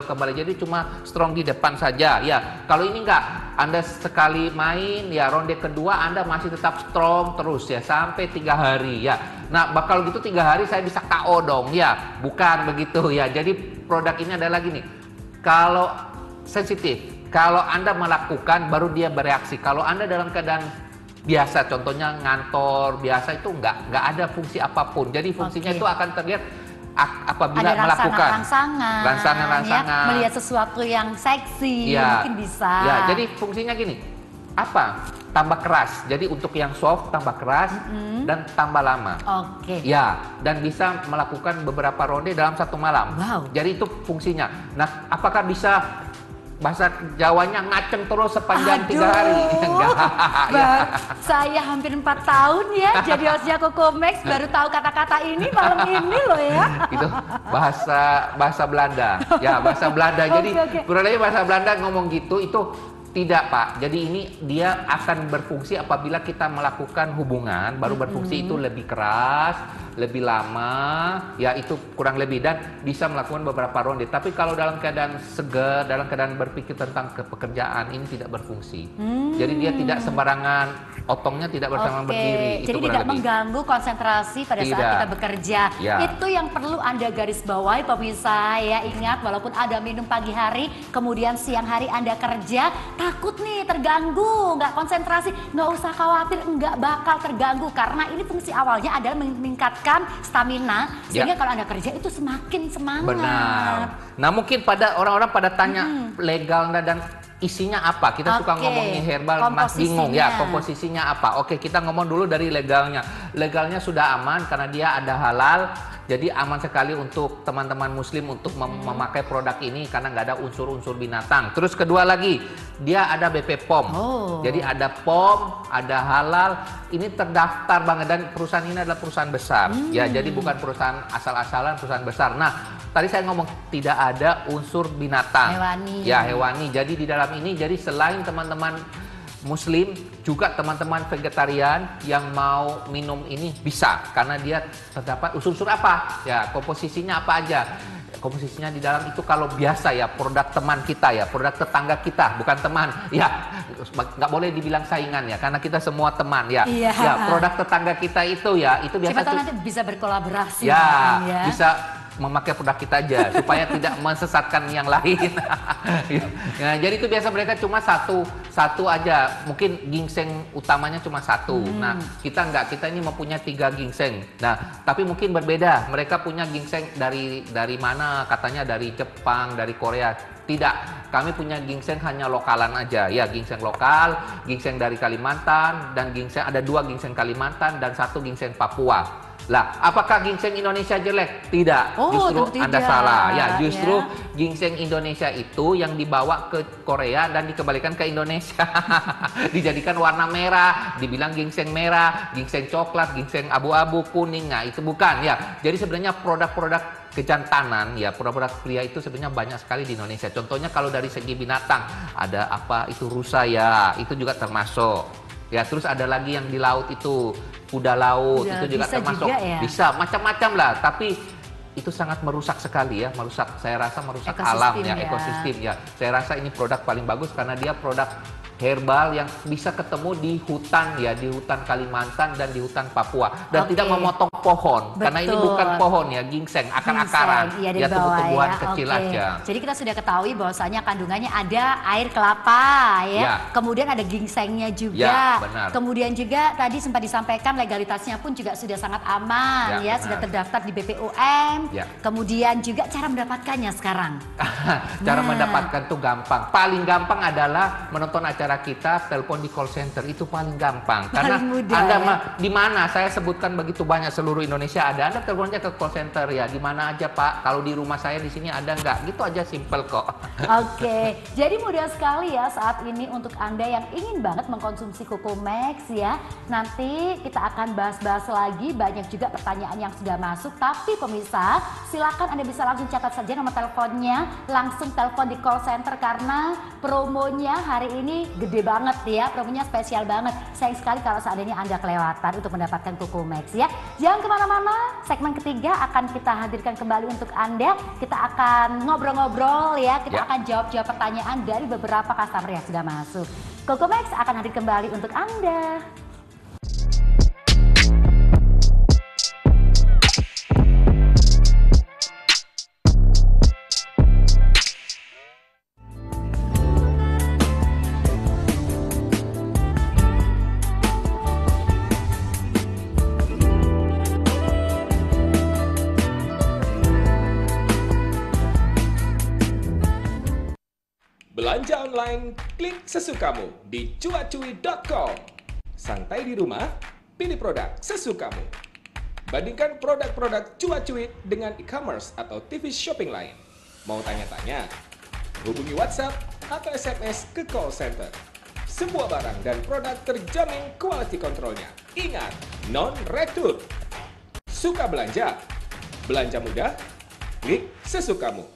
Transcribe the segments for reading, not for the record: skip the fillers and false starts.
kembali, jadi cuma strong di depan saja ya. Kalau ini enggak, Anda sekali main ya ronde kedua Anda masih tetap strong terus ya sampai 3 hari ya. Nah bakal gitu 3 hari saya bisa KO dong ya, bukan begitu ya. Jadi produk ini adalah gini, kalau sensitif, kalau Anda melakukan baru dia bereaksi. Kalau Anda dalam keadaan biasa, contohnya ngantor biasa, itu nggak ada fungsi apapun. Jadi fungsinya itu akan terlihat apabila ada melakukan rangsangan, ya, melihat sesuatu yang seksi, ya, mungkin bisa. Ya, jadi fungsinya gini, tambah keras. Jadi untuk yang soft tambah keras dan tambah lama. Ya, dan bisa melakukan beberapa ronde dalam 1 malam. Jadi itu fungsinya. Nah, apakah bisa bahasa Jawanya ngaceng terus sepanjang 3 hari? Enggak. Ya. Saya hampir 4 tahun ya jadi hostnya Kokomex, baru tahu kata-kata ini malam ini loh ya. Itu bahasa Belanda. Ya, bahasa Belanda. Jadi kurang lebih bahasa Belanda ngomong gitu itu tidak, Pak. Jadi ini dia akan berfungsi apabila kita melakukan hubungan, baru berfungsi itu lebih keras, lebih lama, ya itu kurang lebih, dan bisa melakukan beberapa ronde. Tapi kalau dalam keadaan segar, dalam keadaan berpikir tentang pekerjaan, ini tidak berfungsi. Jadi dia tidak sembarangan, otongnya tidak bersamaan berdiri. Jadi tidak mengganggu konsentrasi pada saat kita bekerja. Ya. Itu yang perlu Anda garis bawahi pemirsa ya. Ingat, walaupun Anda minum pagi hari, kemudian siang hari Anda kerja, takut nih terganggu, nggak konsentrasi, nggak usah khawatir, nggak bakal terganggu. Karena ini fungsi awalnya adalah meningkatkan stamina, sehingga kalau Anda kerja itu semakin semangat. Benar. Nah mungkin pada orang-orang pada tanya legal dan isinya apa? Kita suka ngomongin herbal, Mas bingung ya komposisinya apa? Oke, kita ngomong dulu dari legalnya. Legalnya sudah aman karena dia ada halal. Jadi aman sekali untuk teman-teman muslim untuk memakai produk ini karena nggak ada unsur-unsur binatang. Terus kedua lagi, dia ada BP POM. Jadi ada POM, ada halal. Ini terdaftar banget dan perusahaan ini adalah perusahaan besar. Ya, jadi bukan perusahaan asal-asalan, perusahaan besar. Nah, tadi saya ngomong tidak ada unsur binatang. Hewani. Ya, hewani. Jadi di dalam ini, jadi selain teman-teman Muslim, juga teman-teman vegetarian yang mau minum ini bisa, karena dia terdapat unsur-unsur apa? Ya, komposisinya apa aja? Komposisinya di dalam itu kalau biasa ya produk teman kita ya, produk tetangga kita, bukan teman. Ya, nggak boleh dibilang saingan ya, karena kita semua teman ya. Ya, produk tetangga kita itu ya, itu biasa. Siapa tahu nanti bisa berkolaborasi. Ya, bisa memakai produk kita aja supaya tidak mensesatkan yang lain. Ya, jadi itu biasa mereka cuma satu aja, mungkin ginseng utamanya cuma 1. Nah kita enggak, kita ini mempunyai 3 ginseng. Nah tapi mungkin berbeda, mereka punya ginseng dari mana, katanya dari Jepang, dari Korea. Tidak, kami punya ginseng hanya lokalan aja ya, ginseng lokal, ginseng dari Kalimantan, dan ginseng ada 2 ginseng Kalimantan dan 1 ginseng Papua. Lah, apakah ginseng Indonesia jelek? Tidak, justru Anda salah. Ya, justru ginseng Indonesia itu yang dibawa ke Korea dan dikembalikan ke Indonesia. Dijadikan warna merah, dibilang ginseng merah, ginseng coklat, ginseng abu-abu, kuning. Nah, itu bukan ya. Jadi sebenarnya produk-produk kejantanan ya, produk-produk pria itu sebenarnya banyak sekali di Indonesia. Contohnya kalau dari segi binatang, ada apa itu rusa ya, itu juga termasuk. Ya, terus ada lagi yang di laut itu kuda laut, itu juga termasuk. Bisa macam-macam lah, tapi itu sangat merusak sekali ya, saya rasa merusak alam ya, ekosistem ya. Saya rasa ini produk paling bagus karena dia produk herbal yang bisa ketemu di hutan ya, di hutan Kalimantan dan di hutan Papua, dan tidak memotong pohon. Karena ini bukan pohon ya, ginseng, akar-akaran ya, tumbuh-tumbuhan kecil aja. Jadi kita sudah ketahui bahwasanya kandungannya ada air kelapa ya, kemudian ada ginsengnya juga, kemudian juga tadi sempat disampaikan legalitasnya pun juga sudah sangat aman ya, sudah terdaftar di BPOM. Kemudian juga cara mendapatkannya sekarang. Cara mendapatkan tuh gampang, paling gampang adalah menonton acara kita, telepon di call center, itu paling gampang. Karena Anda di mana, saya sebutkan begitu banyak seluruh Indonesia ada, Anda telepon aja ke call center ya, di mana aja Pak, kalau di rumah saya di sini ada nggak, gitu aja, simple kok. Jadi mudah sekali ya saat ini untuk Anda yang ingin banget mengkonsumsi Kokomex ya. Nanti kita akan bahas-bahas lagi, banyak juga pertanyaan yang sudah masuk, tapi pemirsa silakan Anda bisa langsung catat saja nomor teleponnya, langsung telepon di call center karena promonya hari ini gede banget ya, promonya spesial banget. Sayang sekali kalau seandainya Anda kelewatan untuk mendapatkan Koko Max ya. Jangan kemana-mana, segmen ketiga akan kita hadirkan kembali untuk Anda. Kita akan ngobrol-ngobrol ya, kita akan jawab-jawab pertanyaan dari beberapa customer yang sudah masuk. Koko Max akan hadir kembali untuk Anda. Belanja online, klik sesukamu di cuacui.com. Santai di rumah, pilih produk sesukamu. Bandingkan produk-produk Cuacui dengan e-commerce atau TV shopping lain. Mau tanya-tanya? Hubungi WhatsApp atau SMS ke call center. Semua barang dan produk terjamin quality controlnya. Ingat, non-return. Suka belanja? Belanja mudah? Klik sesukamu.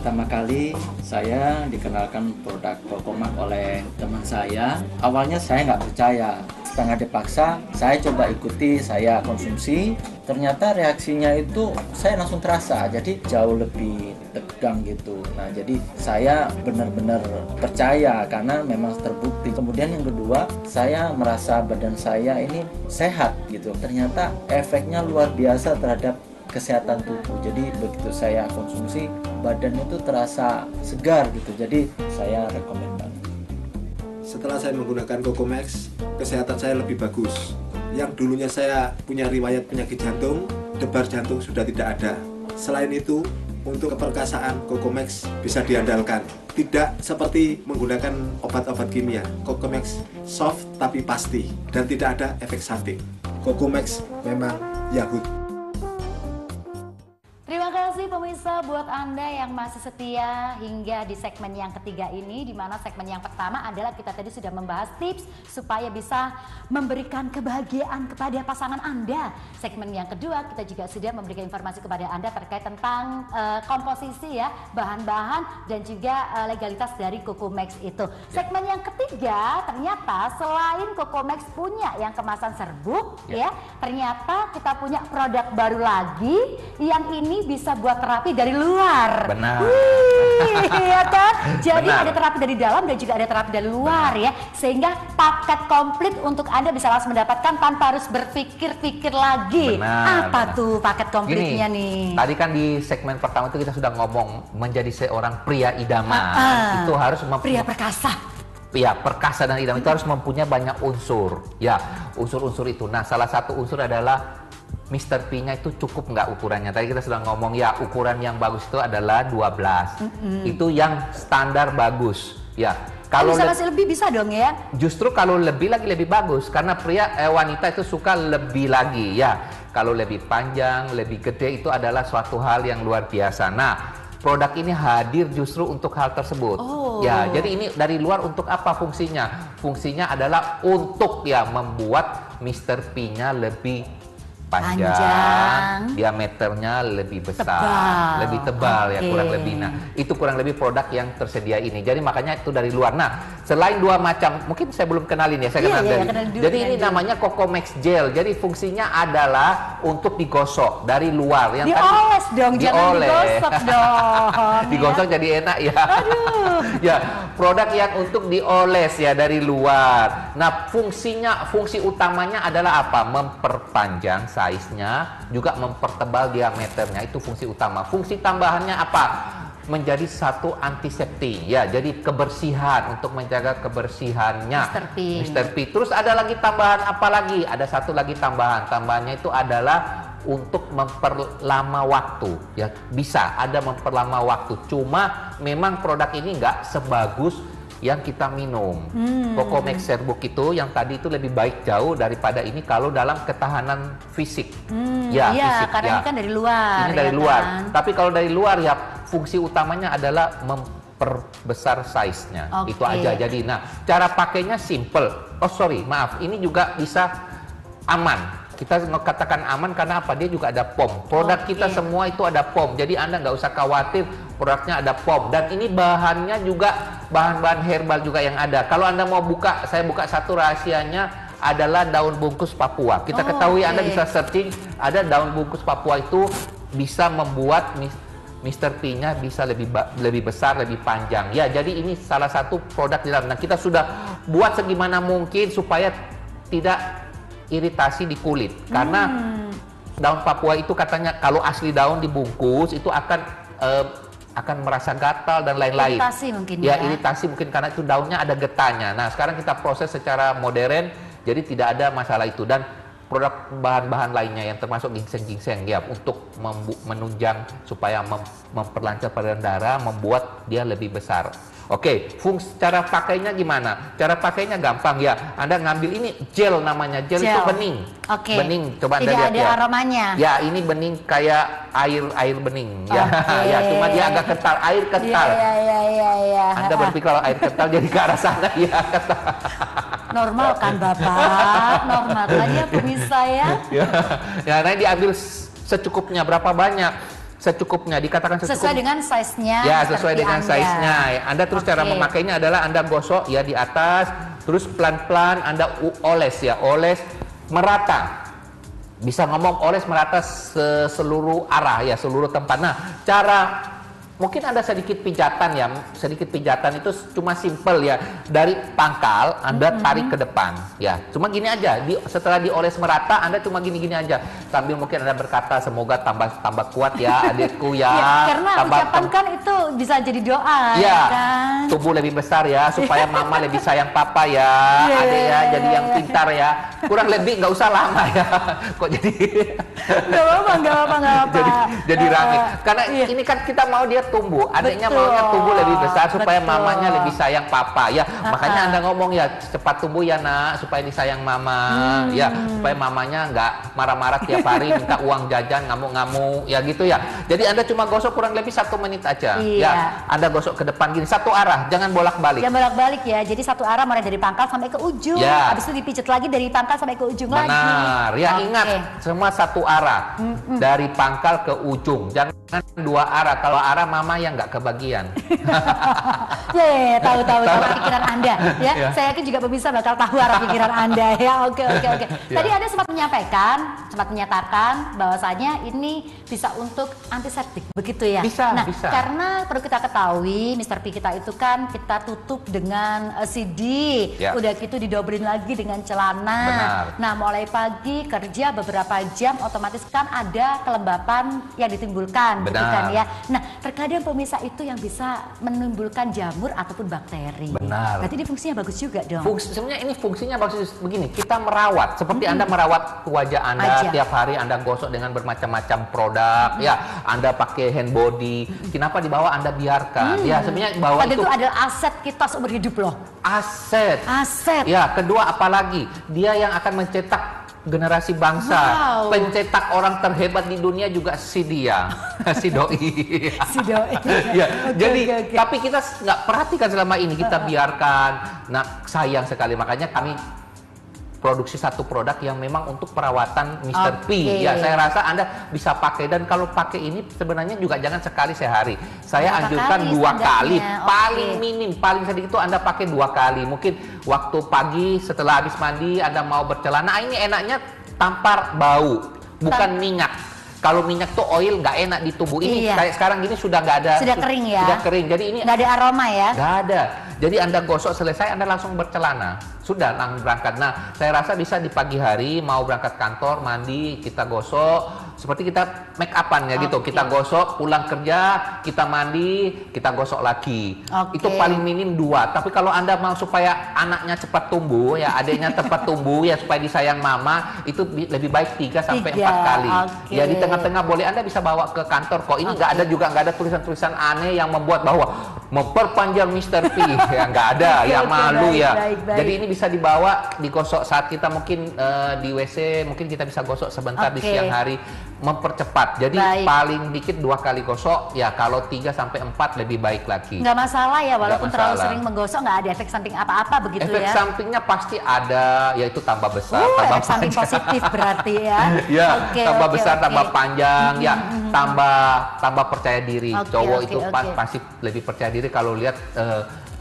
Pertama kali saya dikenalkan produk Koko Max oleh teman saya. Awalnya saya nggak percaya, setengah dipaksa saya coba ikuti, saya konsumsi. Ternyata reaksinya itu saya langsung terasa, jadi jauh lebih tegang gitu. Nah, jadi saya benar-benar percaya karena memang terbukti. Kemudian yang kedua, saya merasa badan saya ini sehat gitu. Ternyata efeknya luar biasa terhadap kesehatan tubuh. Jadi begitu saya konsumsi, badan itu terasa segar gitu. Jadi saya rekomen banget. Setelah saya menggunakan Koko Max, kesehatan saya lebih bagus. Yang dulunya saya punya riwayat penyakit jantung, debar jantung sudah tidak ada. Selain itu, untuk keperkasaan Koko Max bisa diandalkan. Tidak seperti menggunakan obat-obat kimia. Koko Max soft tapi pasti dan tidak ada efek samping. Koko Max memang Yahoo. Terima kasih pemirsa buat Anda yang masih setia hingga di segmen yang ketiga ini, di mana segmen yang pertama adalah kita tadi sudah membahas tips supaya bisa memberikan kebahagiaan kepada pasangan Anda. Segmen yang kedua kita juga sudah memberikan informasi kepada Anda terkait tentang komposisi ya, bahan-bahan dan juga legalitas dari Koko Max itu. Segmen yang ketiga ternyata selain Koko Max punya yang kemasan serbuk ya, ternyata kita punya produk baru lagi yang ini bisa buat terapi dari luar. Benar. Iya kan? Jadi Benar. ada terapi dari dalam dan juga ada terapi dari luar ya. Sehingga paket komplit untuk Anda bisa langsung mendapatkan tanpa harus berpikir-pikir lagi. Benar, Apa benar. tuh paket komplitnya nih? Tadi kan di segmen pertama itu kita sudah ngomong menjadi seorang pria idaman. Itu harus Pria perkasa. Ya, perkasa dan idaman itu harus mempunyai banyak unsur. Ya, unsur-unsur itu. Nah, salah satu unsur adalah Mr. P-nya itu cukup nggak ukurannya? Tadi kita sudah ngomong ya, ukuran yang bagus itu adalah 12. Itu yang standar bagus. Ya, Kalau kalau bisa kasih lebih bisa dong ya? justru kalau lebih lagi lebih bagus karena wanita itu suka lebih lagi ya. Kalau lebih panjang, lebih gede itu adalah suatu hal yang luar biasa. Nah, produk ini hadir justru untuk hal tersebut. Ya, jadi ini dari luar untuk apa fungsinya? Fungsinya adalah untuk ya membuat Mr. P-nya lebih panjang, diameternya lebih besar, lebih tebal ya, kurang lebih. Nah, itu kurang lebih produk yang tersedia ini. Jadi makanya itu dari luar. Nah, selain dua macam, mungkin saya belum kenalin ya, saya kenal dari. Jadi ini namanya Koko Max Gel. Jadi fungsinya adalah untuk digosok dari luar. Yang Dioles dong, jangan digosok dong. Digosok jadi enak ya. Ya, produk yang untuk dioles ya dari luar. Nah, fungsi utamanya adalah apa? Memperpanjang size-nya, juga mempertebal diameternya. Itu fungsi utama. Fungsi tambahannya apa? Menjadi satu antiseptik ya, jadi kebersihan, untuk menjaga kebersihannya Mr. P. Terus ada lagi tambahan apa lagi? Ada satu lagi tambahannya itu adalah untuk memperlama waktu ya, bisa ada memperlama waktu. Cuma memang produk ini nggak sebagus yang kita minum. Cocomax Serbuk itu yang tadi itu lebih baik jauh daripada ini kalau dalam ketahanan fisik. Ya, iya, fisik karena ya. ini kan dari luar. Ini dari ya luar. kan? Tapi kalau dari luar ya fungsi utamanya adalah memperbesar size-nya. Oke. Itu aja. Jadi, nah, cara pakainya simple. Oh, sorry, maaf. Ini juga bisa aman. Kita katakan aman karena apa? Dia juga ada POM. Produk kita semua itu ada POM. Jadi Anda nggak usah khawatir produknya ada POM. Dan ini bahannya juga bahan-bahan herbal juga yang ada. Kalau Anda mau buka, saya buka satu rahasianya adalah daun bungkus Papua. Kita ketahui Anda bisa searching, ada daun bungkus Papua itu bisa membuat Mr. P-nya bisa lebih besar, lebih panjang. Ya, jadi ini salah satu produk di dalam. Nah, kita sudah buat segimana mungkin supaya tidak iritasi di kulit. Karena daun Papua itu katanya kalau asli daun dibungkus itu akan merasa gatal dan lain-lain. Iritasi mungkin ya. Iritasi mungkin karena itu daunnya ada getahnya. Nah, sekarang kita proses secara modern, jadi tidak ada masalah itu. Dan produk bahan-bahan lainnya yang termasuk ginseng-ginseng ya untuk menunjang supaya memperlancar peredaran darah, membuat dia lebih besar. Oke, fungsi cara pakainya gimana? Cara pakainya gampang ya. Anda ngambil ini gel namanya, gel itu bening. Oke. Bening, coba Anda Tidak lihat ada ya. aromanya. Ya, ini bening kayak air bening ya. Ya, cuma dia agak kental, air kental. Iya. Anda berpikir kalau air kental jadi ke arah sana ya. Normal kan Bapak? Normal kan ya pemirsa ya? Ya, nah diambil secukupnya, berapa banyak? Secukupnya, dikatakan secukupnya. Sesuai dengan size-nya. Ya, sesuai dengan size-nya. Anda terus cara Oke. memakainya adalah Anda gosok ya di atas, terus pelan-pelan Anda oles ya, oles merata. Bisa ngomong oles merata seluruh arah ya, seluruh tempat. Nah, cara mungkin ada sedikit pijatan ya, sedikit pijatan itu cuma simple ya. Dari pangkal Anda tarik ke depan ya. Cuma gini aja, setelah dioles merata Anda cuma gini-gini aja. Sambil mungkin Anda berkata semoga tambah kuat ya adikku ya. Karena ucapan kan itu bisa jadi doa ya kan. Tubuh lebih besar ya supaya mama lebih sayang papa ya. Adik ya jadi yang pintar ya. Kurang lebih nggak usah lama ya. Kok jadi Nggak apa-apa. jadi rame. Karena ini kan kita mau dia tumbuh, adiknya maunya tumbuh lebih besar supaya mamanya lebih sayang papa ya. Makanya Anda ngomong ya cepat tumbuh ya nak supaya disayang mama ya, supaya mamanya nggak marah-marah tiap hari minta uang jajan ngamuk-ngamuk ya gitu ya. Jadi Anda cuma gosok kurang lebih 1 menit aja ya. Anda gosok ke depan gini satu arah, jangan bolak-balik. Jangan bolak-balik ya. Jadi satu arah mulai dari pangkal sampai ke ujung. Ya. Habis itu dipijat lagi dari pangkal sampai ke ujung lagi. Benar, ya Oke. ingat semua satu arah dari pangkal ke ujung. Jangan 2 arah. Kalau arah mama yang nggak kebagian. Tahu pikiran Anda ya. Saya yakin juga pemirsa bakal tahu arah pikiran Anda ya. Oke. Tadi Anda sempat menyatakan bahwasanya ini bisa untuk antiseptik, begitu ya? Bisa, nah, bisa. karena perlu kita ketahui, Mr. P kita itu kan kita tutup dengan CD, Ya. udah gitu didobelin lagi dengan celana. Benar. Nah, mulai pagi kerja beberapa jam, otomatis kan ada kelembapan yang ditimbulkan, gitu Benar. kan ya. Nah, terkadang pemirsa itu yang bisa menimbulkan jamur ataupun bakteri. Benar. Berarti ini fungsinya bagus juga dong. Sebenarnya ini fungsinya bagus begini, kita merawat seperti Anda merawat wajah Anda tiap hari Anda gosok dengan bermacam-macam produk ya, Anda pakai hand body. Kenapa di bawah Anda biarkan? Ya, sebenarnya bawah Padahal itu itu adalah aset kita seumur hidup loh. aset. Aset. Ya, kedua apalagi dia yang akan mencetak generasi bangsa. Wow. Pencetak orang terhebat di dunia juga si dia, si doi. Si doi. Ya, Oke, jadi oke. tapi kita nggak perhatikan selama ini, kita biarkan. Nah, sayang sekali, makanya kami produksi satu produk yang memang untuk perawatan Mr. P. Oke. Ya, saya rasa Anda bisa pakai, dan kalau pakai ini sebenarnya juga jangan sekali sehari. Saya Berapa anjurkan kali 2 kali, standarnya? paling Oke. minim, paling sedikit itu Anda pakai 2 kali. Mungkin waktu pagi setelah habis mandi Anda mau bercelana, ini enaknya tanpa bau, bukan minyak. Kalau minyak tuh oil nggak enak di tubuh. Ini Iya. kayak sekarang gini sudah nggak ada. Sudah kering ya? Sudah kering. Jadi ini Nggak ada aroma ya? nggak ada. Jadi Anda gosok selesai, Anda langsung bercelana. Sudah langsung berangkat. Nah, saya rasa bisa di pagi hari, mau berangkat kantor, mandi, kita gosok. Seperti kita make upan ya gitu. Oke. Kita gosok, pulang kerja, kita mandi, kita gosok lagi. Oke. Itu paling minim 2. Tapi kalau Anda mau supaya anaknya cepat tumbuh, ya adiknya cepat tumbuh, ya supaya disayang mama, itu lebih baik 3 sampai 4 kali. Oke. Ya di tengah-tengah boleh Anda bisa bawa ke kantor kok. Ini nggak ada juga, nggak ada tulisan-tulisan aneh yang membuat bahwa memperpanjang Mr. P ya nggak ada ya malu baik, ya. baik. Jadi ini bisa dibawa digosok saat kita mungkin di WC, mungkin kita bisa gosok sebentar di siang hari, mempercepat. Jadi paling dikit 2 kali gosok ya, kalau 3 sampai 4 lebih baik lagi. Nggak masalah ya, walaupun Nggak terlalu masalah. sering menggosok nggak ada efek samping apa-apa begitu Efek ya. sampingnya pasti ada, yaitu tambah besar, tambah efek samping panjang. positif berarti ya. Ya, Oke, tambah oke, besar, oke. tambah panjang, ya, tambah percaya diri. Oke, Cowok oke, itu oke. pasti lebih percaya diri kalau lihat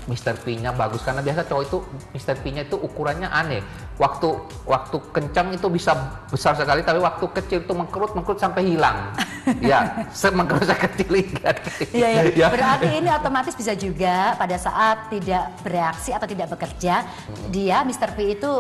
Mr. P-nya bagus, karena biasa cowok itu Mr. P-nya itu ukurannya aneh. Waktu kencang itu bisa besar sekali, tapi waktu kecil itu mengkerut sampai hilang. Ya, mengkerut sekecil ikan. Iya, Ya. berarti ini otomatis bisa juga pada saat tidak bereaksi atau tidak bekerja, dia Mr. P itu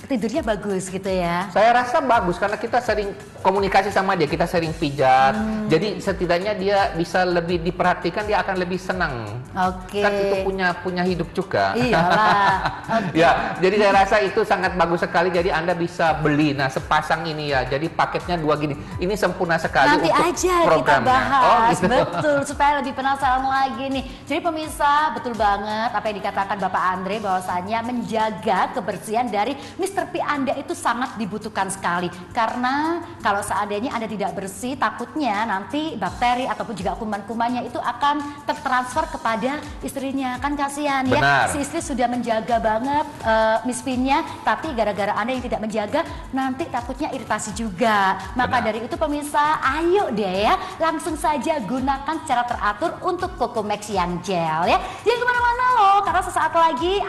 tidurnya bagus gitu ya. Saya rasa bagus karena kita sering komunikasi sama dia, kita sering pijat. Jadi setidaknya dia bisa lebih diperhatikan, dia akan lebih senang. Oke. Kan itu punya hidup juga. Iyalah. Oke. Ya, jadi saya rasa itu sangat bagus sekali. Jadi Anda bisa beli. Nah, sepasang ini ya. Jadi paketnya 2 gini. Ini sempurna sekali Nanti untuk aja programnya. kita bahas, gitu. betul, supaya lebih penasaran lagi nih. Jadi pemirsa, betul banget apa yang dikatakan Bapak Andre, bahwasannya menjaga kebersihan dari Mr. P Anda itu sangat dibutuhkan sekali. Karena kalau seandainya Anda tidak bersih, takutnya nanti bakteri ataupun juga kuman-kumannya itu akan tertransfer kepada istrinya. Kan kasihan ya, Benar. si istri sudah menjaga banget Miss P-nya, tapi gara-gara Anda yang tidak menjaga, nanti takutnya iritasi juga. Maka Benar. dari itu pemirsa, ayo deh ya, langsung saja gunakan secara teratur untuk Cocomax yang gel ya. Jangan kemana-mana loh, karena sesaat lagi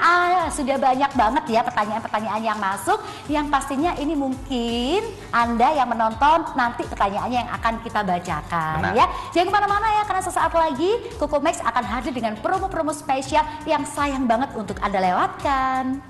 sudah banyak banget ya pertanyaan-pertanyaan yang masuk, yang pastinya ini mungkin Anda yang menonton nanti pertanyaannya yang akan kita bacakan. Benar. Ya. Jangan kemana-mana ya, karena sesaat lagi Cocomax akan hadir dengan promo-promo spesial yang sayang banget untuk Anda lewatkan.